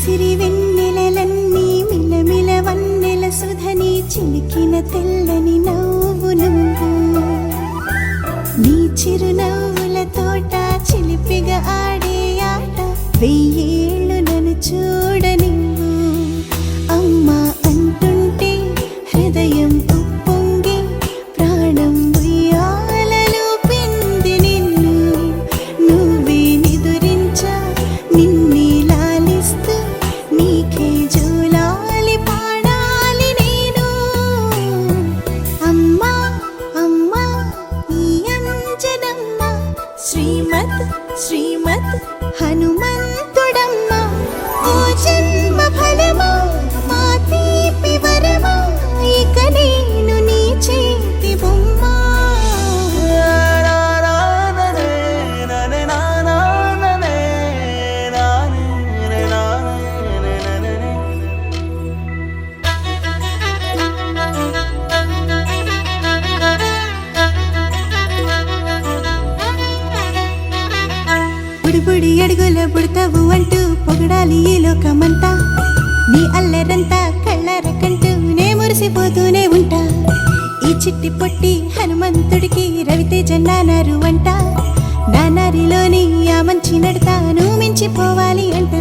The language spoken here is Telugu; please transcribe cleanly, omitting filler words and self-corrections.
సిరి వెన్నెలలన్నీ మిలమిల వన్నెల సుధని చిలికిన తెల్లని నవ్వు నువ్వు నీ చిరునవ్వుల తోట చిలిపిగా ఆడే ఆట వెయ్యేళ్ళు నన్ను చూడనివ్వు అమ్మా అంటుంటే హృదయం ఉప్పొంగి ప్రాణం ఉయ్యాలలో పింది నిన్ను నువ్వే నిదురించా నిన్నే లాలిస్తూ నీకే జోలాలి పాడాలి నేను అమ్మా అమ్మా ఈ అంజనమ్మ శ్రీమత్ శ్రీమత్ హనుమంతుడమ్మ ఓ జన్మ ఫలమా మా తీపి వరమా ఇక నేను నీ చేతి బొమ్మ బుడిబుడి అడుగుల బుడతావు అంటూ పొగడాలి ఈ లోకమంతా నీ అల్లరంతా కళ్ళారకంటూ నే మురిసిపోతూనే ఉంటా ఈ చిట్టి పొట్టి హనుమంతుడికి రవితేజ నానారు అంట నానారిలోని ఆ మంచి నడతా నువ్వు మించిపోవాలి అంట